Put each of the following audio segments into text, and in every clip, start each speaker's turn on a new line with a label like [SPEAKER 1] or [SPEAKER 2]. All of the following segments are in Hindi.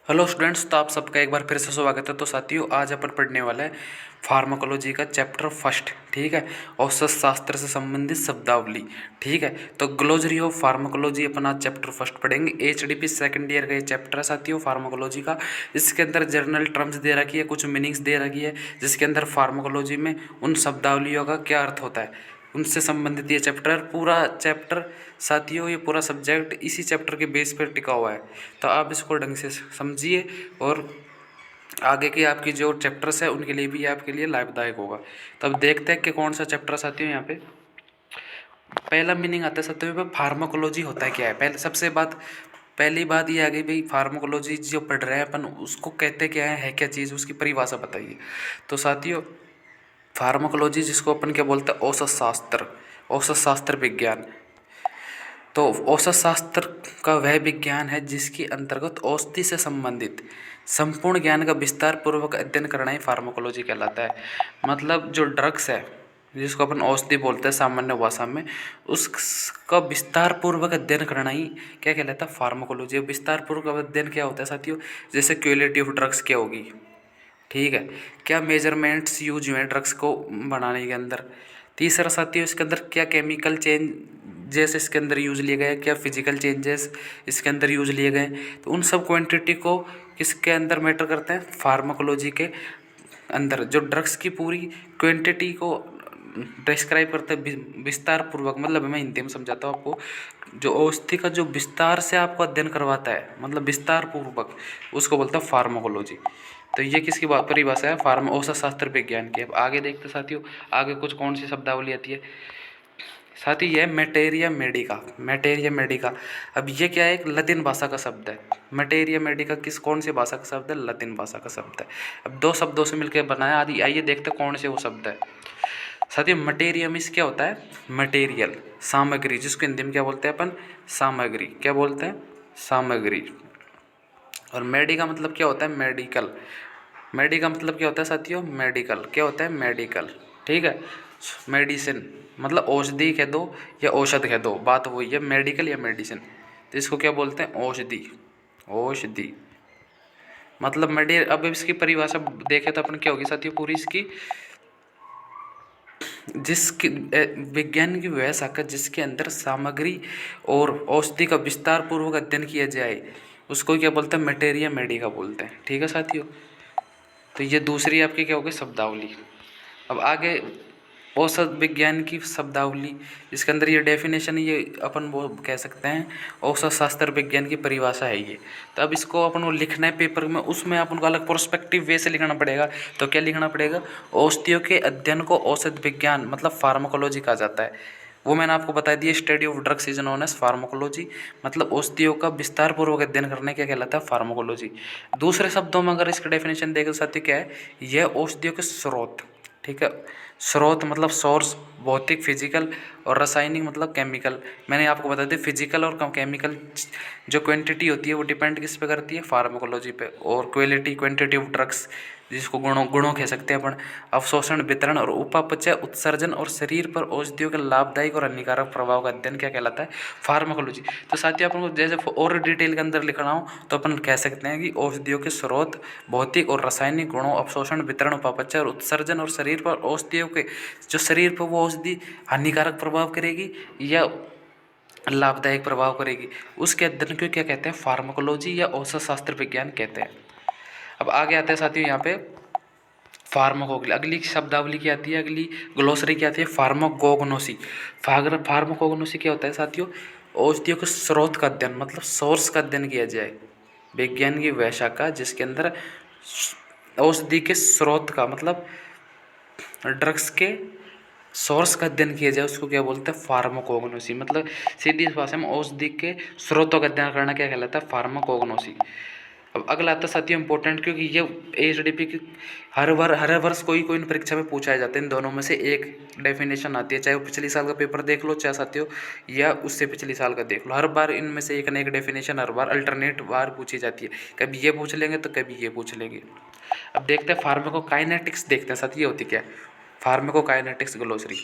[SPEAKER 1] हेलो स्टूडेंट्स, तो आप सबका एक बार फिर से स्वागत है। तो साथियों, आज अपन पढ़ने वाला है फार्माकोलॉजी का चैप्टर फर्स्ट। ठीक है, औषध शास्त्र से संबंधित शब्दावली। ठीक है, तो ग्लोसरी ऑफ फार्माकोलॉजी अपन आज चैप्टर फर्स्ट पढ़ेंगे। एचडीपी सेकंड ईयर का ये चैप्टर है साथियों फार्माकोलॉजी का। इसके अंदर जर्नल टर्म्स दे रखी है, कुछ मीनिंग्स दे रखी है, जिसके अंदर फार्माकोलॉजी में उन शब्दावलियों का क्या अर्थ होता है उनसे संबंधित ये चैप्टर। पूरा चैप्टर साथियों, ये पूरा सब्जेक्ट इसी चैप्टर के बेस पर टिका हुआ है। तो आप इसको ढंग से समझिए और आगे के आपकी जो चैप्टर्स है उनके लिए भी आपके लिए लाभदायक होगा। तो अब देखते हैं कि कौन सा चैप्टर साथियों। यहाँ पे पहला मीनिंग आता है साथियों, फार्माकोलॉजी होता है क्या है। पहली बात ये आ गई भाई, फार्माकोलॉजी जो पढ़ रहे हैं अपन उसको कहते क्या है क्या चीज़, उसकी परिभाषा बताइए। तो साथियों, फार्माकोलॉजी जिसको अपन क्या बोलते हैं, औषध शास्त्र विज्ञान। तो औषध शास्त्र का वह विज्ञान है जिसके अंतर्गत औषधि से संबंधित संपूर्ण ज्ञान का विस्तार पूर्वक अध्ययन करना ही फार्माकोलॉजी कहलाता है। मतलब जो ड्रग्स है जिसको अपन औषधि बोलते हैं सामान्य भाषा में, उसका विस्तार पूर्वक अध्ययन करना ही क्या कहलाता है, फार्माकोलॉजी। विस्तार पूर्वक अध्ययन क्या होता है साथियों, जैसे क्वालिटी ऑफ ड्रग्स क्या होगी। ठीक है, क्या मेजरमेंट्स यूज हुए ड्रग्स को बनाने के अंदर। तीसरा साथियों, इसके अंदर क्या केमिकल चेंजेस इसके अंदर यूज लिए गए, क्या फिजिकल चेंजेस इसके अंदर यूज लिए गए। तो उन सब क्वांटिटी को किसके अंदर मैटर करते हैं, फार्माकोलॉजी के अंदर। जो ड्रग्स की पूरी क्वांटिटी को डिस्क्राइब करते हैं विस्तार पूर्वक, मतलब मैं हिंदी में समझाता हूँ आपको। जो औषधि का जो विस्तार से आपको अध्ययन करवाता है, मतलब विस्तार पूर्वक, उसको बोलता है फार्माकोलॉजी। तो ये किसकी परिभाषा है, औषध शास्त्र विज्ञान की। अब आगे देखते साथियों, आगे कुछ कौन सी शब्दावली आती है साथियों। यह मैटेरिया मेडिका। अब ये क्या है, एक लतीन भाषा का शब्द है। मैटेरिया मेडिका कौन सी भाषा का शब्द है, लतीन भाषा का शब्द है। अब दो शब्दों से मिलकर बनाया। आइए देखते कौन से वो शब्द है साथियों। मटेरियम इस क्या होता है, मटेरियल, सामग्री, जिसको हिंदी में क्या बोलते हैं अपन, सामग्री। क्या बोलते हैं, सामग्री। और मेडिका मतलब क्या होता है, मेडिकल। मेडिका मतलब क्या होता है साथियों, मेडिकल। क्या होता है, मेडिकल। ठीक है, मेडिसिन मतलब औषधि कह दो या औषध कह दो, बात वही है, मेडिकल या मेडिसिन। तो इसको क्या बोलते हैं, औषधि। औषधि मतलब अब इसकी परिभाषा देखें तो अपन क्या होगी साथियों, पूरी इसकी जिसकी विज्ञान की वह शाखा जिसके अंदर सामग्री और औषधि का विस्तार पूर्वक अध्ययन किया जाए, उसको क्या बोलते हैं, मटेरिया मेडिका बोलते हैं। ठीक है साथियों, तो ये दूसरी आपकी क्या होगी, शब्दावली। अब आगे औषध विज्ञान की शब्दावली, इसके अंदर ये डेफिनेशन, ये अपन वो कह सकते हैं औषध शास्त्र विज्ञान की परिभाषा है ये। तो अब इसको अपन को लिखना है पेपर में, उसमें अपन को अलग प्रोस्पेक्टिव वे से लिखना पड़ेगा। तो क्या लिखना पड़ेगा, औषधियों के अध्ययन को औषध विज्ञान मतलब फार्माकोलॉजी कहा जाता है। वो मैंने आपको बता दिया, study of drugs is known as pharmacology. मतलब औषधियों का विस्तार पूर्वक अध्ययन करने क्या कहलाता है, फार्माकोलॉजी। दूसरे शब्दों में अगर इसका डेफिनेशन देखें साथियों, क्या है, यह औषधियों के स्रोत। ठीक है, स्रोत मतलब सोर्स, भौतिक फिजिकल, और रासायनिक मतलब केमिकल। मैंने आपको बता दिया फिजिकल और केमिकल जो क्वांटिटी होती है वो डिपेंड किस पे करती है, फार्माकोलॉजी पे। और क्वांटिटी ऑफ ड्रग्स, जिसको गुणों कह सकते हैं अपन, अवशोषण, वितरण और उपापचय, उत्सर्जन और शरीर पर औषधियों के लाभदायक और हानिकारक प्रभाव का अध्ययन क्या कहलाता है, फार्माकोलॉजी। तो साथियों अपन को जैसे और डिटेल के अंदर लिखना हो तो अपन कह सकते हैं कि औषधियों के स्रोत, भौतिक और रासायनिक गुणों, अवशोषण, वितरण, उपापचय और उत्सर्जन, और शरीर पर औषधियों के जो शरीर पर वो औषधि हानिकारक प्रभाव करेगी या लाभदायक प्रभाव करेगी, उसके अध्ययन को क्या कहते हैं, फार्माकोलॉजी या औषध शास्त्र विज्ञान कहते हैं। अब आगे आते हैं साथियों, यहाँ पे फार्माकोग्ली, अगली शब्दावली क्या आती है, अगली ग्लोसरी क्या आती है, फार्माकोग्नोसी। फार्माकोग्नोसी क्या होता है साथियों, औषधियों के स्रोत का अध्ययन, मतलब सोर्स का अध्ययन किया जाए। विज्ञान की वह शाखा जिसके अंदर औषधि के स्रोत का मतलब ड्रग्स के सोर्स का अध्ययन किया जाए, उसको क्या बोलते हैं, फार्माकोग्नोसी। मतलब सीधी भाषा में औषधि के स्रोतों का अध्ययन करना क्या कहलाता है, फार्माकोग्नोसी। अब अगला आता है साथियों इंपॉर्टेंट, क्योंकि ये एचडीपी की हर वर्ष कोई परीक्षा में पूछा जाता है। इन दोनों में से एक डेफिनेशन आती है, चाहे वो पिछले साल का पेपर देख लो चाहे साथियों या उससे पिछले साल का देख लो, हर बार इनमें से एक न एक डेफिनेशन हर बार अल्टरनेट बार पूछी जाती है। कभी ये पूछ लेंगे तो कभी ये पूछ लेंगे। अब देखते हैं फार्माकोकाइनेटिक्स, देखते हैं साथ ये होती क्या, फार्माकोकाइनेटिक्स ग्लोसरी।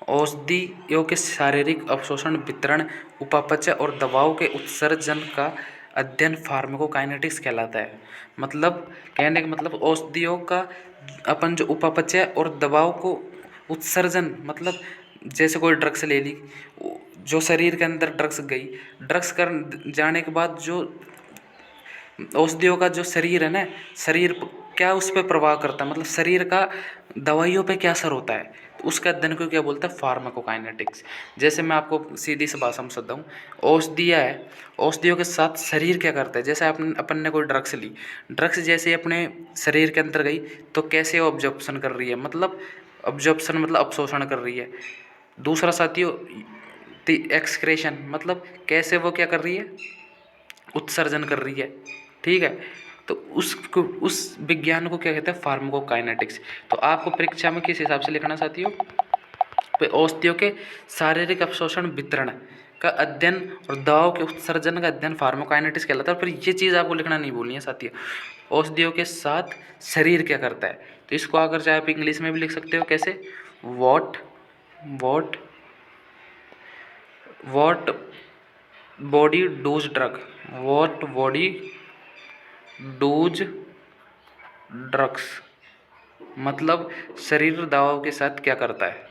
[SPEAKER 1] औषधियों के शारीरिक अवशोषण, वितरण, उपापचय और दवाओं के उत्सर्जन का अध्ययन फार्माकोकाइनेटिक्स कहलाता है। मतलब कहने का मतलब औषधियों का अपन जो उपापचय और दबाव को उत्सर्जन, मतलब जैसे कोई ड्रग्स ले ली, जो शरीर के अंदर ड्रग्स गई, ड्रग्स कर जाने के बाद जो औषधियों का जो शरीर है ना, शरीर क्या उस पर प्रभाव करता है, मतलब शरीर का दवाइयों पे क्या असर होता है, तो उसका अध्ययन को क्या बोलता है, फार्माकोकाइनेटिक्स। जैसे मैं आपको सीधी सी भाषा में समझाता हूँ, औषधियाँ है, औषधियों के साथ शरीर क्या करता है। जैसे अपन ने कोई ड्रग्स ली, ड्रग्स जैसे अपने शरीर के अंदर गई तो कैसे ऑब्जॉर्प्शन कर रही है, मतलब ऑब्जॉर्प्शन मतलब अवशोषण कर रही है। दूसरा साथियों एक्सक्रेशन, मतलब कैसे वो क्या कर रही है, उत्सर्जन कर रही है। ठीक है, तो उस विज्ञान को क्या कहते हैं, फार्माकोकाइनेटिक्स। तो आपको परीक्षा में किस हिसाब से लिखना साथियों, तो औषधियों के शारीरिक अवशोषण वितरण का अध्ययन और दवाओं के उत्सर्जन का अध्ययन फार्माकोकाइनेटिक्स कहलाता है। पर ये चीज़ आपको लिखना नहीं भूलनी है साथियों, औषधियों के साथ शरीर क्या करता है। तो इसको अगर चाहे आप इंग्लिश में भी लिख सकते हो, कैसे, what what what body does drug, what body does drugs, मतलब शरीर दवाओं के साथ क्या करता है।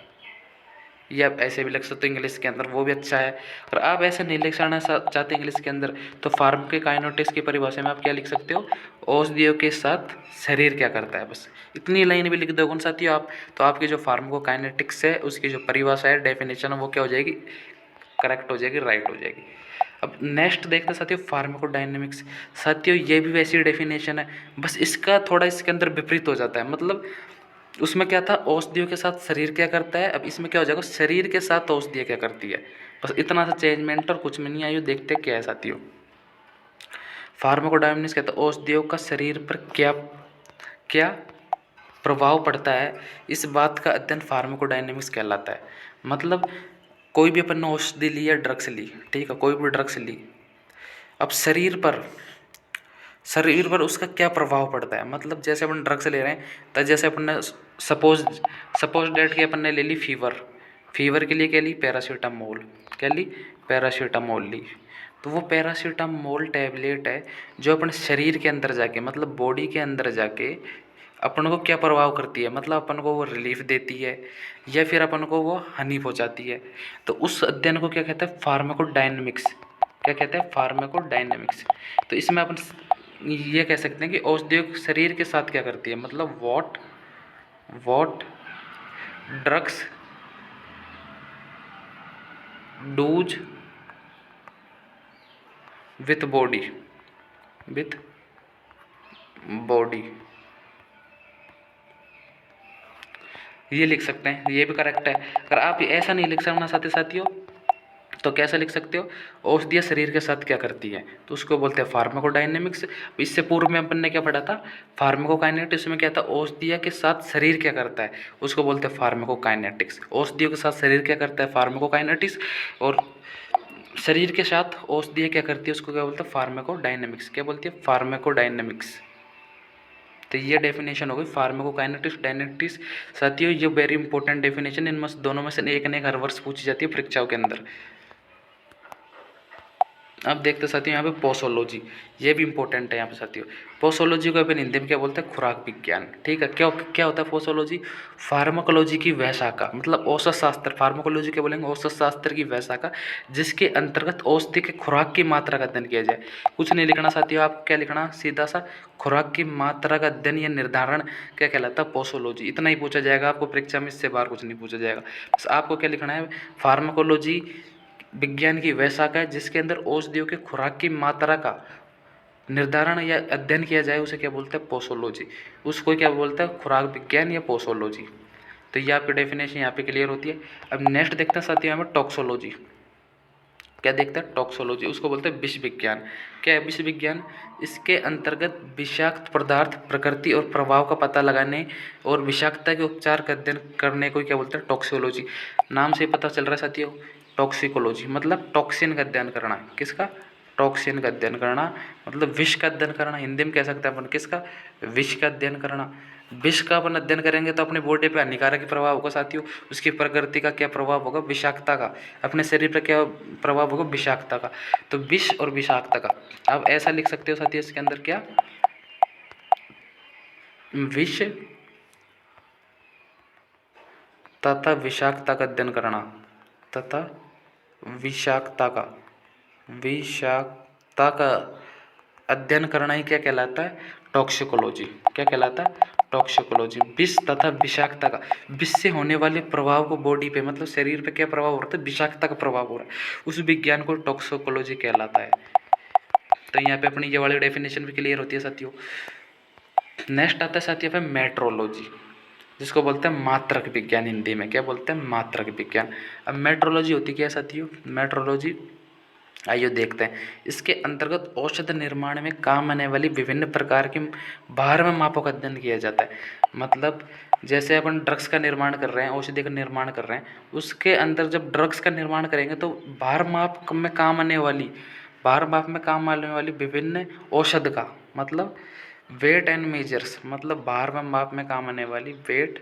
[SPEAKER 1] ये आप ऐसे भी लिख सकते हो इंग्लिश के अंदर, वो भी अच्छा है। और आप ऐसे नहीं लिखना चाहते इंग्लिश के अंदर, तो फार्माकोकाइनेटिक्स की परिभाषा में आप क्या लिख सकते हो, औषधियों के साथ शरीर क्या करता है। बस इतनी लाइन भी लिख दोगे साथियों आप, तो आपकी जो फार्माकोकाइनेटिक्स है उसकी जो परिभाषा है, डेफिनेशन है, वो क्या हो जाएगी, करेक्ट हो जाएगी, राइट हो जाएगी। अब नेक्स्ट देखते हैं साथियों, फार्माकोडायनेमिक्स। साथियों ये भी वैसी डेफिनेशन है, बस इसका थोड़ा इसके अंदर विपरीत हो जाता है। मतलब उसमें क्या था, औषधियों के साथ शरीर क्या करता है, अब इसमें क्या हो जाएगा, शरीर के साथ औषधियाँ क्या करती है। बस इतना सा चेंजमेंट और कुछ में नहीं आयु, देखते क्या है साथियों। फार्माकोडायनेमिक्स कहता है औषधियों का शरीर पर क्या क्या प्रभाव पड़ता है, इस बात का अध्ययन फार्माकोडायनेमिक्स कहलाता है। मतलब कोई भी अपन ने औषधि ली या ड्रग्स ली, ठीक है, कोई भी ड्रग्स ली, अब शरीर पर उसका क्या प्रभाव पड़ता है। मतलब जैसे अपन ड्रग्स ले रहे हैं, तो जैसे अपन ने सपोज डेट की अपन ने ले ली फीवर के लिए क्या ली, पैरासीटामोल, क्या ली, पैरासीटामोल ली। तो वो पैरासीटामोल टैबलेट है जो अपन शरीर के अंदर जाके, मतलब बॉडी के अंदर जाके अपन को क्या प्रभाव करती है, मतलब अपन को वो रिलीफ देती है या फिर अपन को वो हानि पहुंचाती है। तो उस अध्ययन को क्या कहते हैं, फार्माकोडायनेमिक्स, क्या कहते हैं, फार्माकोडायनेमिक्स। तो इसमें अपन ये कह सकते हैं कि औषधियों शरीर के साथ क्या करती है, मतलब what drugs does with body, ये लिख सकते हैं, ये भी करेक्ट है। अगर आप ऐसा नहीं लिख सकना साथियों, तो कैसे लिख सकते हो, औषधियाँ शरीर के साथ क्या करती है, तो उसको बोलते हैं फार्माकोडायनेमिक्स। इससे पूर्व में अपन ने क्या पढ़ा था, फार्माकोकाइनेटिक्स में क्या था, औषधियों के साथ शरीर क्या करता है, उसको बोलते हैं फार्माकोकाइनेटिक्स। औषधियों के साथ शरीर क्या करता है, फार्माकोकाइनेटिक्स, और शरीर के साथ औषधियाँ क्या करती है, उसको क्या बोलते हैं, फार्माकोडायनेमिक्स। क्या बोलती है, फार्माकोडायनेमिक्स। तो ये डेफिनेशन हो गई फार्माकोकाइनेटिक्स डायनेटिक्स। साथियों ये वेरी इंपॉर्टेंट डेफिनेशन, इनमें दोनों में से एक न एक हर वर्ष पूछी जाती है परीक्षाओं के अंदर। अब देखते साथियों यहाँ पे पोसोलॉजी, ये भी इंपॉर्टेंट है यहाँ पे साथियों। पोसोलॉजी को अपन हिंदी में क्या बोलते हैं, खुराक विज्ञान। ठीक है, क्या क्या होता है पोसोलॉजी, फार्माकोलॉजी की वह शाखा, मतलब औषध शास्त्र, फार्माकोलॉजी क्या बोलेंगे, औषध शास्त्र की वह शाखा जिसके अंतर्गत औषधि के खुराक की मात्रा का अध्ययन किया जाए। कुछ नहीं लिखना साथियों, आप क्या लिखना, सीधा सा खुराक की मात्रा का अध्ययन या निर्धारण क्या कहलाता है, पोसोलॉजी। इतना ही पूछा जाएगा आपको परीक्षा में, इससे बाहर कुछ नहीं पूछा जाएगा। बस आपको क्या लिखना है, फार्माकोलॉजी विज्ञान की वह शाखा है जिसके अंदर औषधियों के खुराक की मात्रा का निर्धारण या अध्ययन किया जाए, उसे क्या बोलते हैं, पोसोलॉजी। उसको क्या बोलते हैं, खुराक विज्ञान या पोसोलॉजी। तो ये आपकी डेफिनेशन यहाँ पे क्लियर होती है। अब नेक्स्ट देखते हैं साथियों हमें टॉक्सोलॉजी। क्या देखते हैं, टॉक्सोलॉजी, उसको बोलते हैं विष विज्ञान। क्या है विष विज्ञान, इसके अंतर्गत विषाक्त पदार्थ प्रकृति और प्रभाव का पता लगाने और विषाक्तता के उपचार का अध्ययन करने को क्या बोलते हैं, टॉक्सोलॉजी। नाम से पता चल रहा है साथियों, टॉक्सिकोलॉजी मतलब टॉक्सिन का अध्ययन करना, किसका, टॉक्सिन का अध्ययन करना, मतलब विष का अध्ययन करना। हिंदी में कह सकते हैं अपन किसका, विष का अध्ययन करना। विष का अपन अध्ययन करेंगे तो अपने बॉडी पे हानिकारक प्रभाव होगा साथियों। उसकी प्रकृति का क्या प्रभाव होगा, विषाक्तता का। अपने शरीर पर क्या प्रभाव होगा, विषाक्तता का। तो विष और विषाक्तता का आप ऐसा लिख सकते हो साथियों, इसके अंदर क्या, विष तथा विषाक्तता का अध्ययन करना, तथा विषाक्तता का अध्ययन करना ही क्या कहलाता है, टॉक्सिकोलॉजी। क्या कहलाता है, टॉक्सिकोलॉजी। विष तथा विषाक्तता का, विष से होने वाले प्रभाव को बॉडी पे, मतलब शरीर पे क्या प्रभाव हो रहा है, विषाक्तता का प्रभाव हो रहा है, उस विज्ञान को टॉक्सिकोलॉजी कहलाता है। तो यहाँ पे अपनी ये वाली डेफिनेशन भी क्लियर होती है साथियों। नेक्स्ट आता है साथियों पे मेट्रोलॉजी, जिसको बोलते हैं मात्रक विज्ञान। हिंदी में क्या बोलते हैं, मात्रक विज्ञान। अब मेट्रोलॉजी होती क्या है साथियों, मेट्रोलॉजी आइए देखते हैं। इसके अंतर्गत औषध निर्माण में काम आने वाली विभिन्न प्रकार की बाहर में मापों का अध्ययन किया जाता है। मतलब जैसे अपन ड्रग्स का निर्माण कर रहे हैं, औषधि का निर्माण कर रहे हैं, उसके अंदर जब ड्रग्स का निर्माण करेंगे तो बाहर माप में काम आने वाली, बाहर माप में काम आने वाली विभिन्न औषध का, मतलब वेट एंड मेजर्स, मतलब बाहर में माप में काम आने वाली वेट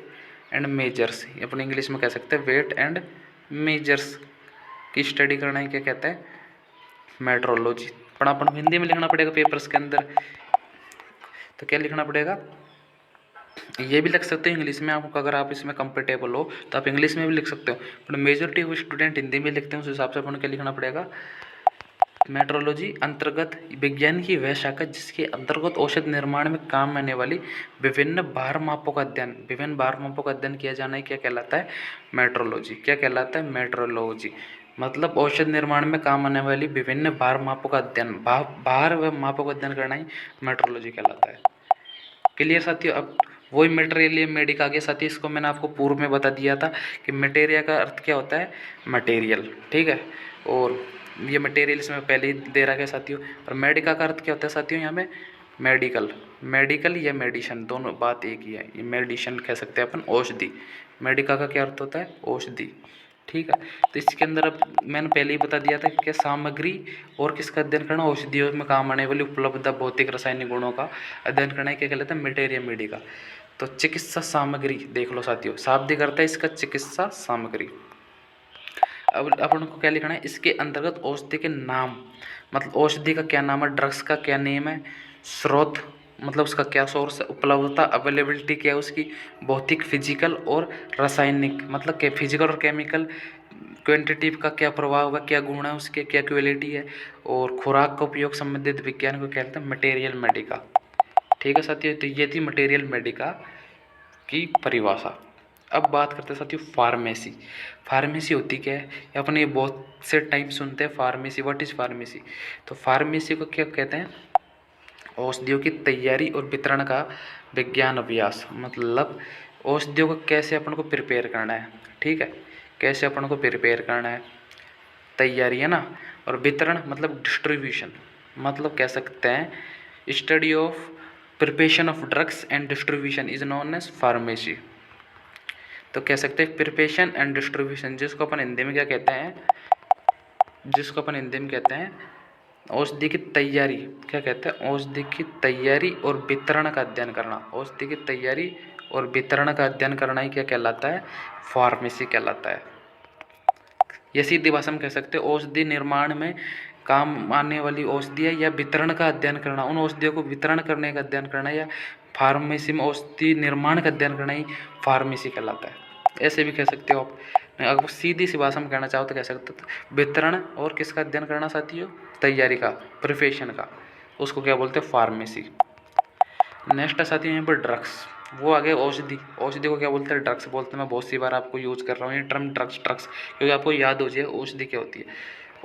[SPEAKER 1] एंड मेजर्स, अपन इंग्लिश में कह सकते हैं वेट एंड मेजर्स की स्टडी करना ही क्या कहते हैं, मेट्रोलॉजी। पर अपन हिंदी में लिखना पड़ेगा पेपर्स के अंदर, तो क्या लिखना पड़ेगा, ये भी लिख सकते हो इंग्लिश में। आपको अगर आप इसमें कंफर्टेबल हो तो आप इंग्लिश में भी लिख सकते हो, पर मेजॉरिटी ऑफ स्टूडेंट हिंदी में लिखते हैं, उस हिसाब से अपन क्या लिखना पड़ेगा, मेट्रोलॉजी अंतर्गत विज्ञान की वह शाखा जिसके अंतर्गत औषध निर्माण में काम आने वाली विभिन्न भार मापों का अध्ययन, विभिन्न भार मापों का अध्ययन किया जाना है, क्या कहलाता है, मेट्रोलॉजी। क्या कहलाता है, मेट्रोलॉजी। मतलब औषध निर्माण में काम आने वाली विभिन्न भार मापों का अध्ययन, भार व मापों का अध्ययन करना ही मेट्रोलॉजी कहलाता है। क्लियर साथियों। अब वही मटेरियल मेडिक आ गया साथियों। इसको मैंने आपको पूर्व में बता दिया था कि मटेरिया का अर्थ क्या होता है, मटेरियल, ठीक है। और ये मटेरियल इसमें पहले ही दे रखा है साथियों। और मेडिका का अर्थ क्या होता है साथियों, यहाँ पे मेडिकल, मेडिकल या मेडिसन, दोनों बात एक ही है। ये मेडिसन कह सकते हैं अपन, औषधि। मेडिका का क्या अर्थ होता है, औषधि, ठीक है। तो इसके अंदर अब मैंने पहले ही बता दिया था कि क्या सामग्री और किसका अध्ययन करना, औषधियों में काम आने वाली उपलब्ध भौतिक रासायनिक गुणों का अध्ययन करना है, क्या कहलाता है, मटेरिया मेडिका। तो चिकित्सा सामग्री देख लो साथियों, शाब्दिक अर्थ है इसका चिकित्सा सामग्री। अब अपन को क्या लिखना है, इसके अंतर्गत औषधि के नाम, मतलब औषधि का क्या नाम है, ड्रग्स का क्या नेम है, स्रोत मतलब उसका क्या सोर्स है, उपलब्धता अवेलेबिलिटी क्या है उसकी, भौतिक फिजिकल और रासायनिक मतलब क्या फिजिकल और केमिकल क्वांटिटिव का क्या प्रभाव है, क्या गुण है उसके, क्या क्वालिटी है, और खुराक का उपयोग संबंधित विज्ञान को कहते हैं मटेरियल मेडिका। ठीक है साथियों, तो ये थी मटेरियल मेडिका की परिभाषा। अब बात करते हैं साथियों फार्मेसी। फार्मेसी होती क्या है, अपन ये बहुत से टाइम सुनते हैं फार्मेसी, व्हाट इज़ फार्मेसी। तो फार्मेसी को क्या कहते हैं, औषधियों की तैयारी और वितरण का विज्ञान अभ्यास। मतलब औषधियों को कैसे अपन को प्रिपेयर करना है, ठीक है, कैसे अपन को प्रिपेयर करना है, तैयारी है ना, और वितरण मतलब डिस्ट्रीब्यूशन, मतलब कह सकते हैं study of preparation of drugs and distribution is known as pharmacy. तो कह सकते हैं प्रिपरेशन एंड डिस्ट्रीब्यूशन, जिसको अपन हिंदी में क्या कहते हैं, जिसको अपन हिंदी में कहते हैं औषधि की तैयारी, क्या कहते हैं, औषधि की तैयारी और वितरण का अध्ययन करना। औषधि की तैयारी और वितरण का अध्ययन करना ही क्या कहलाता है, फार्मेसी कहलाता है। ये सीधी भाषा में कह सकते हैं औषधि निर्माण में काम आने वाली औषधियाँ या वितरण का अध्ययन करना, उन औषधियों को वितरण करने का अध्ययन करना, या फार्मेसी में औषधि निर्माण का अध्ययन करना ही फार्मेसी कहलाता है। ऐसे भी कह सकते हो आप। अगर सीधी सी भाषा में कहना चाहो तो कह सकते हो वितरण और किसका अध्ययन करना साथियों, तैयारी का, प्रिपरेशन का, उसको क्या बोलते हैं, फार्मेसी। नेक्स्ट है साथियों यहाँ पर ड्रग्स, वो आ गए औषधि। औषधि को क्या बोलते हैं, ड्रग्स बोलते हैं। मैं बहुत सी बार आपको यूज कर रहा हूँ ये टर्म ड्रग्स ड्रग्स, क्योंकि आपको याद हो जाए औषधि क्या होती है।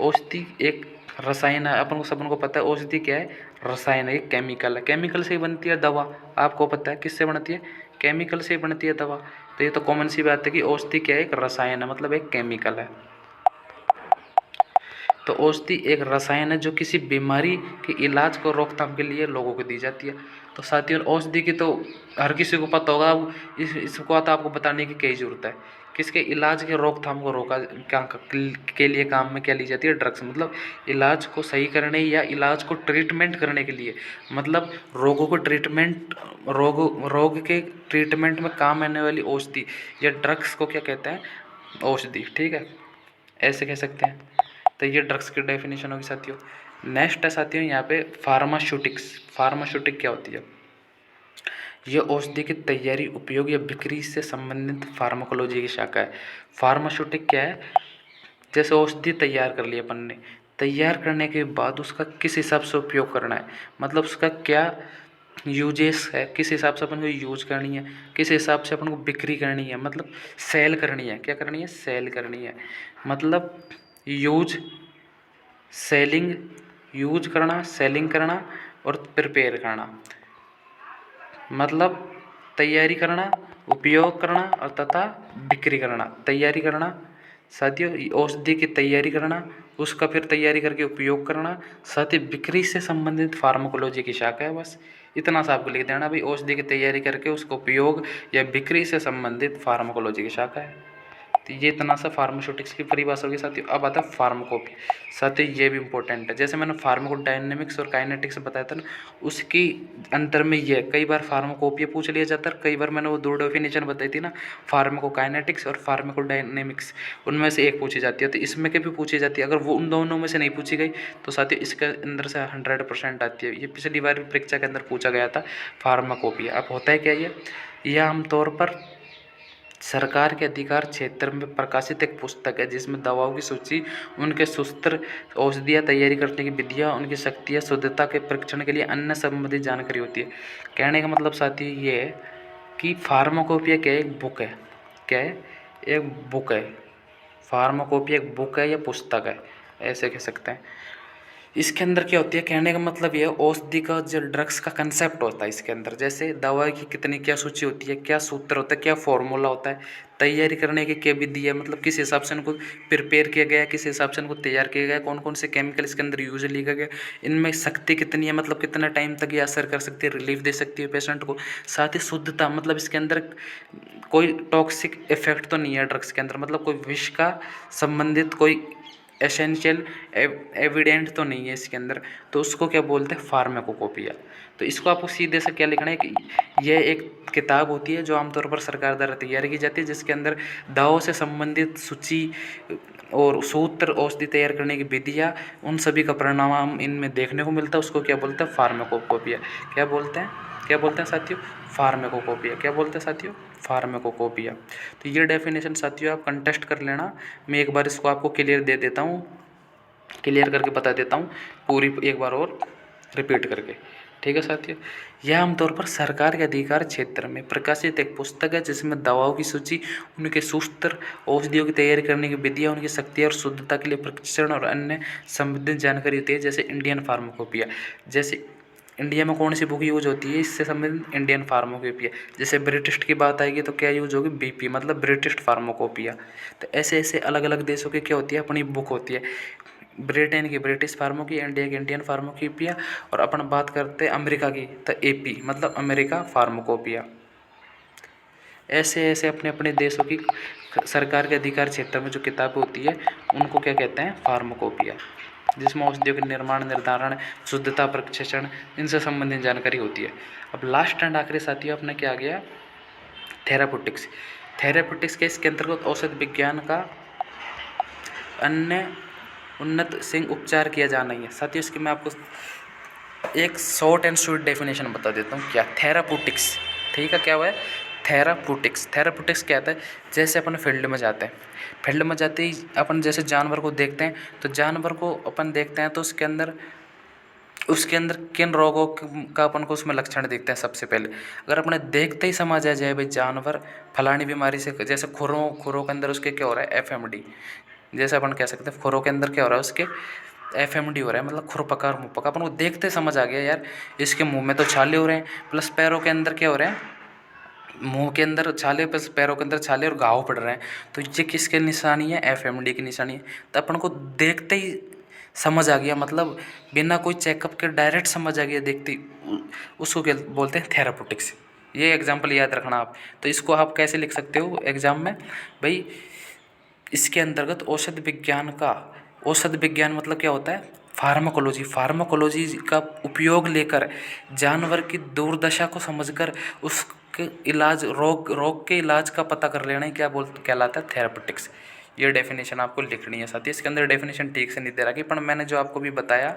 [SPEAKER 1] औषधि एक रसायन है, अपन को सबको पता है औषधि क्या है, रसायन है, एक केमिकल है, केमिकल से ही बनती है दवा। आपको पता है किससे बनती है, केमिकल से ही बनती है दवा। तो ये तो कॉमन सी बात है कि औषधि क्या है, एक रसायन है, मतलब एक केमिकल है। तो औषधि एक रसायन है जो किसी बीमारी के इलाज को रोकथाम के लिए लोगों को दी जाती है। तो साथियों औषधि की तो हर किसी को पता होगा, इसको तो आपको बताने की क्या ज़रूरत है। किसके इलाज के रोकथाम को रोका क्या के लिए काम में क्या ली जाती है, ड्रग्स। मतलब इलाज को सही करने या इलाज को ट्रीटमेंट करने के लिए, मतलब रोगों को ट्रीटमेंट, रोग के ट्रीटमेंट में काम आने वाली औषधि या ड्रग्स को क्या कहते हैं, औषधि। ठीक है, ऐसे कह सकते हैं। तो ये ड्रग्स की डेफिनेशन होगी साथियों। नेक्स्ट है साथियों यहाँ पे फार्मास्यूटिक्स। फार्मास्यूटिक क्या होती है? यह औषधि की तैयारी, उपयोग या बिक्री से संबंधित फार्माकोलॉजी की शाखा है। फार्मास्यूटिक क्या है? जैसे औषधि तैयार कर ली अपन ने, तैयार करने के बाद उसका किस हिसाब से उपयोग करना है, मतलब उसका क्या यूजेस है, किस हिसाब से अपन को यूज करनी है, किस हिसाब से अपन को बिक्री करनी है, मतलब सेल करनी है। क्या करनी है? सेल करनी है। मतलब यूज, सेलिंग, यूज करना, सेलिंग करना और प्रिपेयर करना, मतलब तैयारी करना, उपयोग करना और तथा बिक्री करना। तैयारी करना साथियों, औषधि की तैयारी करना, उसका फिर तैयारी करके उपयोग करना, साथ ही बिक्री से संबंधित फार्माकोलॉजी की शाखा है। बस इतना सा आपको लिख देना भाई, औषधि की तैयारी करके उसका उपयोग या बिक्री से संबंधित फार्माकोलॉजी की शाखा है। तो ये इतना सा फार्मास्यूटिक्स की परिभाषा होगी साथियों। अब आता है फार्माकोपी। साथियों ये भी इंपॉर्टेंट है, जैसे मैंने फार्माकोडायनेमिक्स और काइनेटिक्स बताया था ना, उसकी अंतर में ये कई बार फार्माकोपी पूछ लिया जाता है, कई बार मैंने वो दो डेफिनेशन बताई थी ना, फार्माकोकाइनेटिक्स और फार्माकोडायनेमिक्स, उनमें से एक पूछी जाती है। तो इसमें के भी पूछी जाती है, अगर वो उन दोनों में से नहीं पूछी गई तो साथियों इसके अंदर से 100% आती है। ये पिछली बार परीक्षा के अंदर पूछा गया था फार्माकोपी। अब होता है क्या, ये आमतौर पर सरकार के अधिकार क्षेत्र में प्रकाशित एक पुस्तक है जिसमें दवाओं की सूची, उनके सूत्र, औषधियाँ तैयारी करने की विधियाँ, उनकी शक्तियाँ, शुद्धता के परीक्षण के लिए अन्य संबंधित जानकारी होती है। कहने का मतलब साथी ये है कि फार्माकोपिया क्या है? एक बुक है। क्या है? एक बुक है। फार्माकोपिया एक बुक है या पुस्तक है, ऐसे कह सकते हैं। इसके अंदर क्या होती है, कहने का मतलब ये औषधि का जो ड्रग्स का कंसेप्ट होता है इसके अंदर, जैसे दवा की कितनी क्या सूची होती है, क्या सूत्र होता है, क्या फॉर्मूला होता है, तैयारी करने की क्या विधि है, मतलब किस हिसाब से इनको प्रिपेयर किया गया है, किस हिसाब से इनको तैयार किया गया है, कौन कौन से केमिकल इसके अंदर यूज लिखा गया, इनमें शक्ति कितनी है, मतलब कितना टाइम तक ये असर कर सकती है, रिलीफ दे सकती है पेशेंट को। साथ ही शुद्धता, मतलब इसके अंदर कोई टॉक्सिक इफेक्ट तो नहीं है ड्रग्स के अंदर, मतलब कोई विष का संबंधित कोई एसेंशियल एविडेंट तो नहीं है इसके अंदर, तो उसको क्या बोलते हैं? फार्माकोपोपिया। तो इसको आपको सीधे से क्या लिखना है कि यह एक किताब होती है जो आमतौर पर सरकार द्वारा तैयार की जाती है, जिसके अंदर दवाओं से संबंधित सूची और सूत्र, औषधि तैयार करने की विधियाँ, उन सभी का परिणाम इनमें देखने को मिलता है। उसको क्या बोलते हैं? फार्माकोपोपिया। क्या बोलते हैं? क्या बोलते हैं साथियों? फार्माकोपोपिया। क्या बोलते हैं साथियों? फार्माकोपोपिया। तो ये डेफिनेशन साथियों आप कंटेस्ट कर लेना। मैं एक बार इसको आपको क्लियर दे देता हूँ, क्लियर करके बता देता हूँ पूरी, एक बार और रिपीट करके। ठीक है साथियों, यह आमतौर पर सरकार के अधिकार क्षेत्र में प्रकाशित एक पुस्तक है जिसमें दवाओं की सूची, उनके सूत्र, औषधियों की तैयारी करने की विधियाँ, उनकी शक्ति और शुद्धता के लिए परीक्षण और अन्य संबंधित जानकारी होती है। जैसे इंडियन फार्माकोपिया, जैसे इंडिया में कौन सी बुक यूज होती है इससे संबंधित? Indian pharmacopoeia. जैसे ब्रिटिश की बात आएगी तो क्या यूज होगी? बीपी, मतलब ब्रिटिश फार्माकोपिया। तो ऐसे ऐसे अलग अलग देशों की क्या होती है? अपनी बुक होती है। ब्रिटेन की ब्रिटिश फार्माकोपिया, इंडिया की इंडियन फार्माकोपिया, और अपन बात करते हैं अमेरिका की तो एपी, मतलब अमेरिका फार्माकोपिया। ऐसे ऐसे अपने अपने देशों की सरकार के अधिकार क्षेत्र में जो किताबें होती है उनको क्या कहते हैं? फार्माकोपिया, जिसमें औषधियों के निर्माण, निर्धारण, शुद्धता, प्रशिक्षण, इनसे संबंधित जानकारी होती है। अब लास्ट एंड आखिरी साथियों अपने क्या आ गया? थेराप्यूटिक्स। थेराप्यूटिक्स के इसके अंतर्गत औषध विज्ञान का अन्य उन्नत सिंह उपचार किया जाना ही है। साथियों इसकी मैं आपको एक शॉर्ट एंड स्वीट डेफिनेशन बता देता हूँ। क्या? थेराप्यूटिक्स। ठीक है, क्या हुआ है? थेराप्यूटिक्स। थेराप्यूटिक्स क्या आता है? जैसे अपन फील्ड में जाते हैं, फील्ड में जाते ही अपन जैसे जानवर को देखते हैं, तो जानवर को अपन देखते हैं तो उसके अंदर किन रोगों का अपन को उसमें लक्षण देखते हैं? सबसे पहले अगर अपने देखते ही समझ आ जाए भाई जानवर फलानी बीमारी से, जैसे खुरों के अंदर उसके क्या हो रहा है? एफएमडी। जैसे अपन कह सकते हैं खुरों के अंदर क्या हो रहा है? उसके एफएमडी हो रहा है, मतलब खुरपका और मुँहपका। अपन को देखते समझ आ गया यार इसके मुंह में तो छाले हो रहे हैं, प्लस पैरों के अंदर क्या हो रहे हैं? मुंह के अंदर छाले, प्लस पैरों के अंदर छाले और घाव पड़ रहे हैं। तो ये किसकी निशानी है? एफएमडी की निशानी है। तो अपन को देखते ही समझ आ गया, मतलब बिना कोई चेकअप के डायरेक्ट समझ आ गया देखती, उसको क्या बोलते हैं, थेराप्यूटिक्स। ये एग्जाम्पल याद रखना आप। तो इसको आप कैसे लिख सकते हो एग्जाम में भाई, इसके अंतर्गत औषध विज्ञान मतलब क्या होता है, फार्माकोलॉजी। फार्माकोलॉजी का उपयोग लेकर जानवर की दुर्दशा को समझकर उसके इलाज, रोग के इलाज का पता कर लेना ही क्या कहलाता है, थेरापेटिक्स। ये डेफिनेशन आपको लिखनी है साथी। इसके अंदर डेफिनेशन ठीक से नहीं दे रखी, पर मैंने जो आपको भी बताया,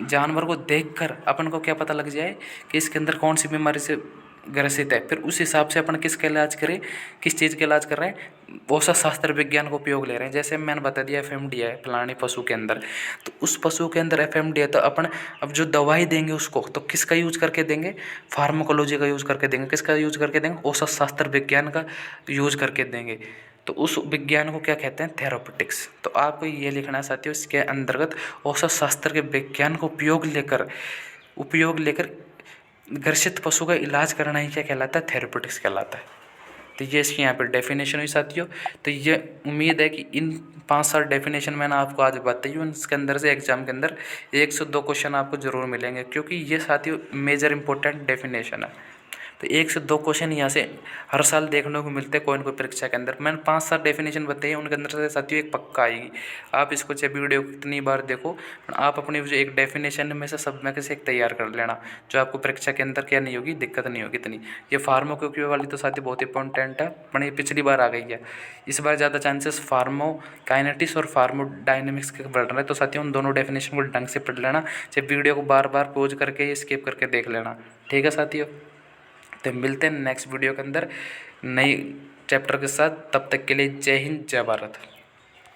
[SPEAKER 1] जानवर को देखकर अपन को क्या पता लग जाए कि इसके अंदर कौन सी बीमारी से ग्रसित है, फिर उस हिसाब से अपन किसका इलाज करें, किस चीज़ का इलाज कर रहे हैं, औषध शास्त्र विज्ञान का उपयोग ले रहे हैं। जैसे मैंने बता दिया एफएमडी है फलाने पशु के अंदर, तो उस पशु के अंदर एफएमडी है, तो अपन अब जो दवाई देंगे उसको तो किसका यूज करके देंगे, फार्माकोलॉजी का यूज करके देंगे। किसका यूज करके देंगे, औषध शास्त्र विज्ञान का यूज करके देंगे। तो उस विज्ञान को क्या कहते हैं, थेरापेटिक्स। तो आपको ये लिखना है साथियों, इसके अंतर्गत औषध शास्त्र के विज्ञान को उपयोग लेकर ग्रसित पशु का इलाज करना ही क्या कहलाता है, थेरेपेटिक्स कहलाता है। तो ये इसकी यहाँ पर डेफिनेशन हुई साथियों। तो ये उम्मीद है कि इन 5-7 डेफिनेशन मैंने आपको आज बताई हूँ, इसके अंदर से एग्जाम के अंदर 1 से 2 क्वेश्चन आपको जरूर मिलेंगे, क्योंकि ये साथियों मेजर इंपॉर्टेंट डेफिनेशन है। तो 1 से 2 क्वेश्चन यहाँ से हर साल देखने को मिलते हैं कोई ना कोई परीक्षा के अंदर। मैंने 5-7 डेफिनेशन बताई, उनके अंदर से साथियों एक पक्का आएगी। आप इसको चाहे वीडियो कितनी बार देखो, आप अपनी जो एक डेफिनेशन में से सब में से एक तैयार कर लेना, जो आपको परीक्षा के अंदर क्या नहीं होगी, दिक्कत नहीं होगी इतनी। ये फार्माकोक्यू वाली तो साथियों बहुत इंपॉर्टेंट है, पर ये पिछली बार आ गई है, इस बार ज़्यादा चांसेस फार्मोकाइनेटिक्स और फार्मोडायनेमिक्स के बढ़ रहे हैं। तो साथियों उन दोनों डेफिनेशन को ढंग से पढ़ लेना, चाहे वीडियो को बार बार पॉज करके स्किप करके देख लेना। ठीक है साथियों, तो मिलते हैं नेक्स्ट वीडियो के अंदर नई चैप्टर के साथ। तब तक के लिए जय हिंद, जय भारत।